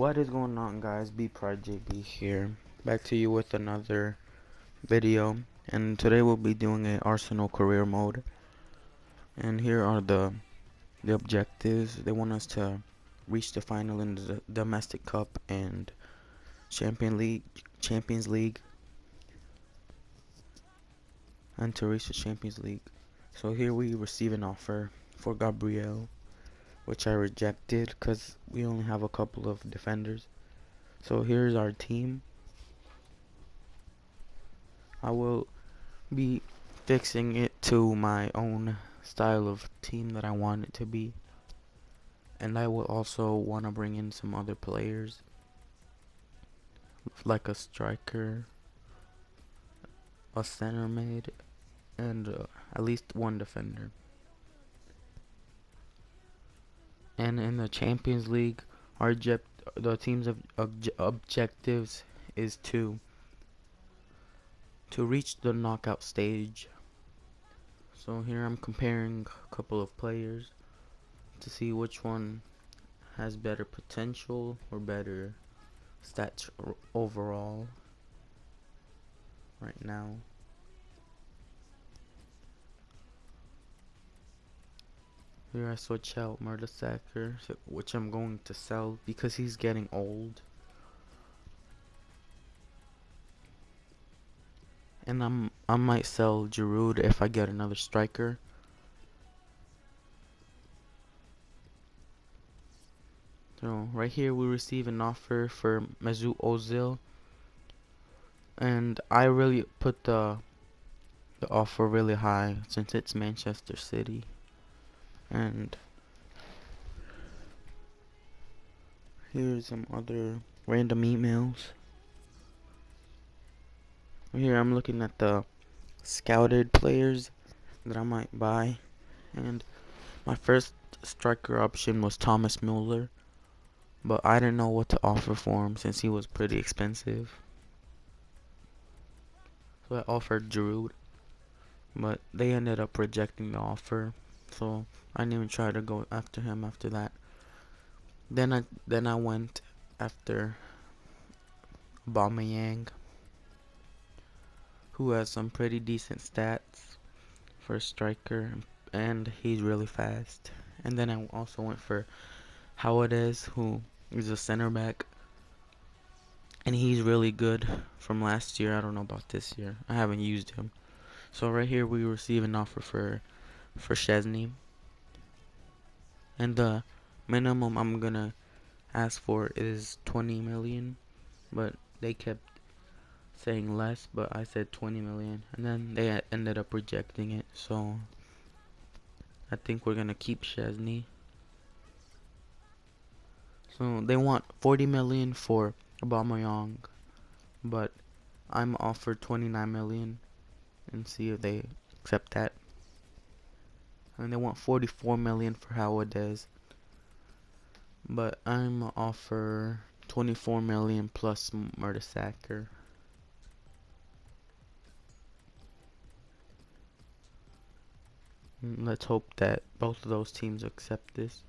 What is going on, guys? Project B here, back to you with another video, and today we'll be doing a Arsenal career mode. And here are the objectives. They want us to reach the final in the domestic cup and Champions League, and to reach the Champions League. So here we receive an offer for Gabriel, which I rejected because we only have a couple of defenders. So here's our team. I will be fixing it to my own style of team that I want it to be, and I will also want to bring in some other players like a striker, a center mid, and at least one defender. And in the Champions League, the team's objectives is to reach the knockout stage. So here I'm comparing a couple of players to see which one has better potential or better stats overall right now. Here I switch out Mertesacker, which I'm going to sell because he's getting old. And I might sell Giroud if I get another striker. So right here we receive an offer for Mesut Ozil, and I really put the offer really high since it's Manchester City. And here's some other random emails. Here I'm looking at the scouted players that I might buy, and my first striker option was Thomas Muller, but I didn't know what to offer for him since he was pretty expensive. So I offered Giroud, but they ended up rejecting the offer, so I didn't even try to go after him after that. Then I went after Aubameyang, who has some pretty decent stats for a striker, and he's really fast. And then I also went for Howades, who is a center back, and he's really good from last year. I don't know about this year. I haven't used him. So right here we receive an offer for Szczesny, and the minimum I'm gonna ask for is 20 million, but they kept saying less, but I said 20 million, and then they ended up rejecting it. So I think we're gonna keep Szczesny. So they want 40 million for Aubameyang, but I'm offered 29 million, and see if they accept that. And they want 44 million for Howades, but I'm offer 24 million plus Mertesacker. Let's hope that both of those teams accept this.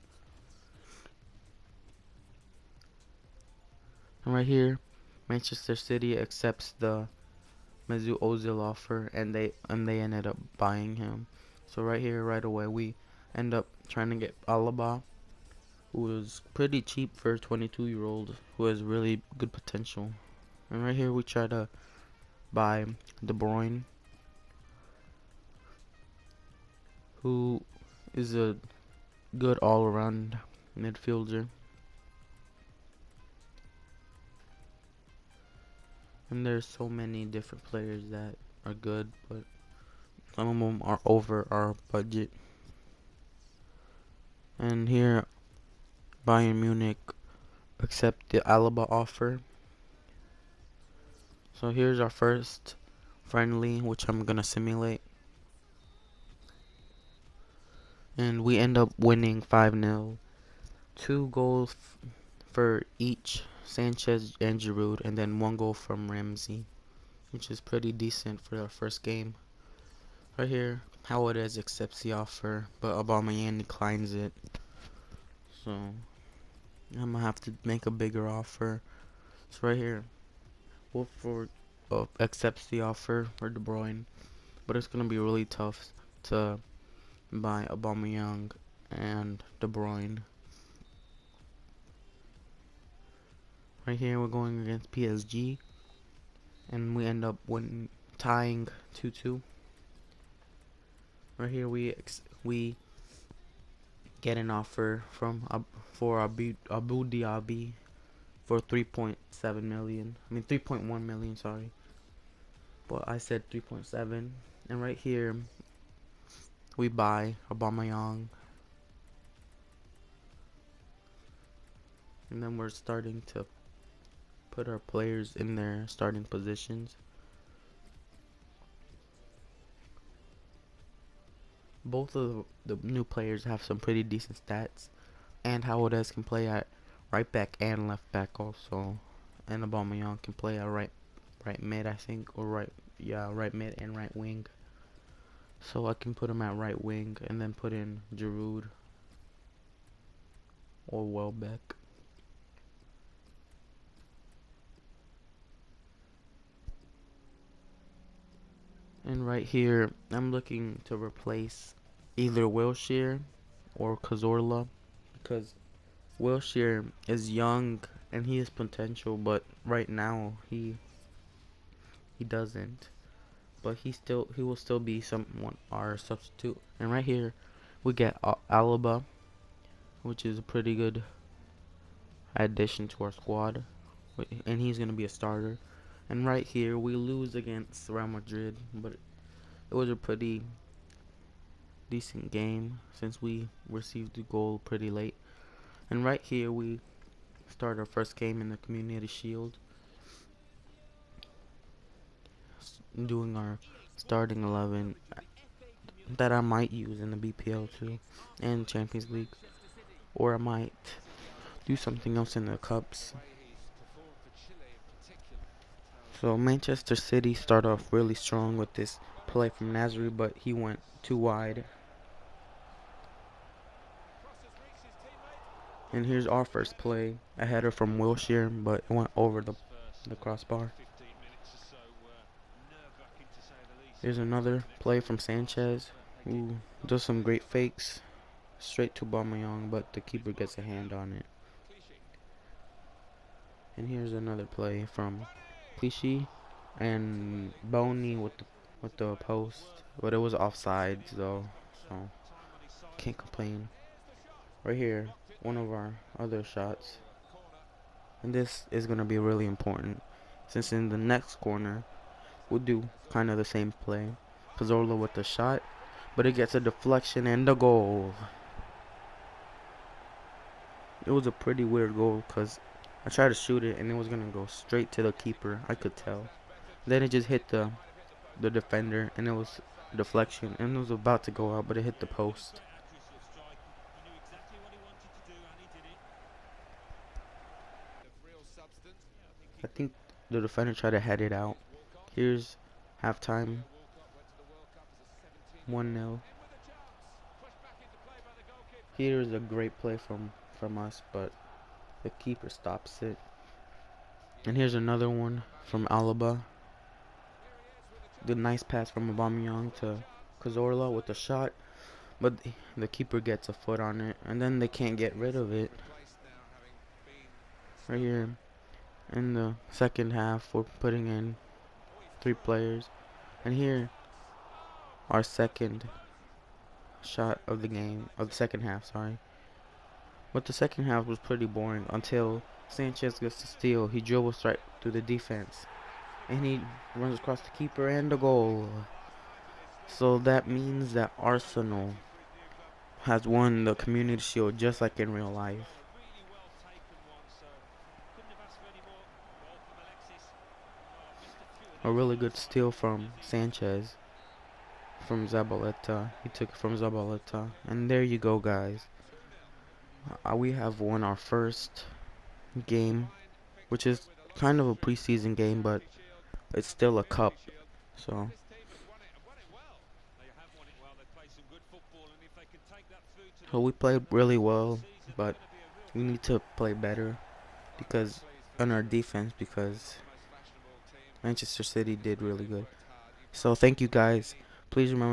And right here, Manchester City accepts the Mesut Ozil offer, and they ended up buying him. So right here, right away, we end up trying to get Alaba, who is pretty cheap for a 22-year-old who has really good potential. And right here, we try to buy De Bruyne, who is a good all-around midfielder. And there's so many different players that are good, but some of them are over our budget. And here, Bayern Munich accept the Alaba offer. So here's our first friendly, which I'm gonna simulate. And we end up winning 5-0. 2 goals for each Sanchez and Giroud, and then 1 goal from Ramsey, which is pretty decent for our first game. Right here, Howades accepts the offer, but Aubameyang declines it. So I'm gonna have to make a bigger offer. It's right here. Wolford accepts the offer for De Bruyne, but it's gonna be really tough to buy Aubameyang and De Bruyne. Right here, we're going against PSG, and we end up tying 2-2. Right here, we get an offer from for Abu Dhabi for 3.7 million. I mean 3.1 million, sorry. But I said 3.7. And right here we buy Aubameyang. And then we're starting to put our players in their starting positions. Both of the new players have some pretty decent stats. And Howard can play at right back and left back also. And Aubameyang can play at right mid, I think, or right mid and right wing. So I can put him at right wing and then put in Giroud or Welbeck. And right here, I'm looking to replace either Wilshere or Cazorla, because Wilshere is young and he has potential, but right now he doesn't. But he will still be someone our substitute. And right here, we get Alaba, which is a pretty good addition to our squad, and he's gonna be a starter. And right here, we lose against Real Madrid, but it was a pretty decent game since we received the goal pretty late. And right here, we start our first game in the Community Shield, doing our starting 11 that I might use in the BPL too, and Champions League, or I might do something else in the cups. So Manchester City start off really strong with this play from Nasri, but he went too wide. And here's our first play, a header from Wilshere, but it went over the crossbar. Here's another play from Sanchez, who does some great fakes, straight to Aubameyang, but the keeper gets a hand on it. And here's another play from Clichy and Boney with the post, but it was offsides though, so can't complain. Right here, one of our other shots, and this is gonna be really important, since in the next corner we'll do kind of the same play. Cazorla with the shot, but it gets a deflection and a goal. It was a pretty weird goal because I tried to shoot it and it was gonna go straight to the keeper. I could tell. Then it just hit the defender and it was a deflection and it was about to go out, but it hit the post. I think the defender tried to head it out. Here's halftime. 1-0. Here's a great play from us, but the keeper stops it. And here's another one from Alaba. Good nice pass from Aubameyang to Cazorla with a shot, but the keeper gets a foot on it, and then they can't get rid of it. Right here in the second half, we're putting in 3 players, and here our second shot of the game, of the second half, sorry. But the second half was pretty boring until Sanchez gets the steal. He dribbles right through the defense, and he runs across the keeper and the goal. So that means that Arsenal has won the Community Shield just like in real life. A really good steal from Sanchez, from Zabaleta. He took it from Zabaleta. And there you go, guys. We have won our first game, which is kind of a preseason game, but it's still a cup. So we played really well, but We need to play better because on our defense, because Manchester City did really good. So thank you guys. Please remember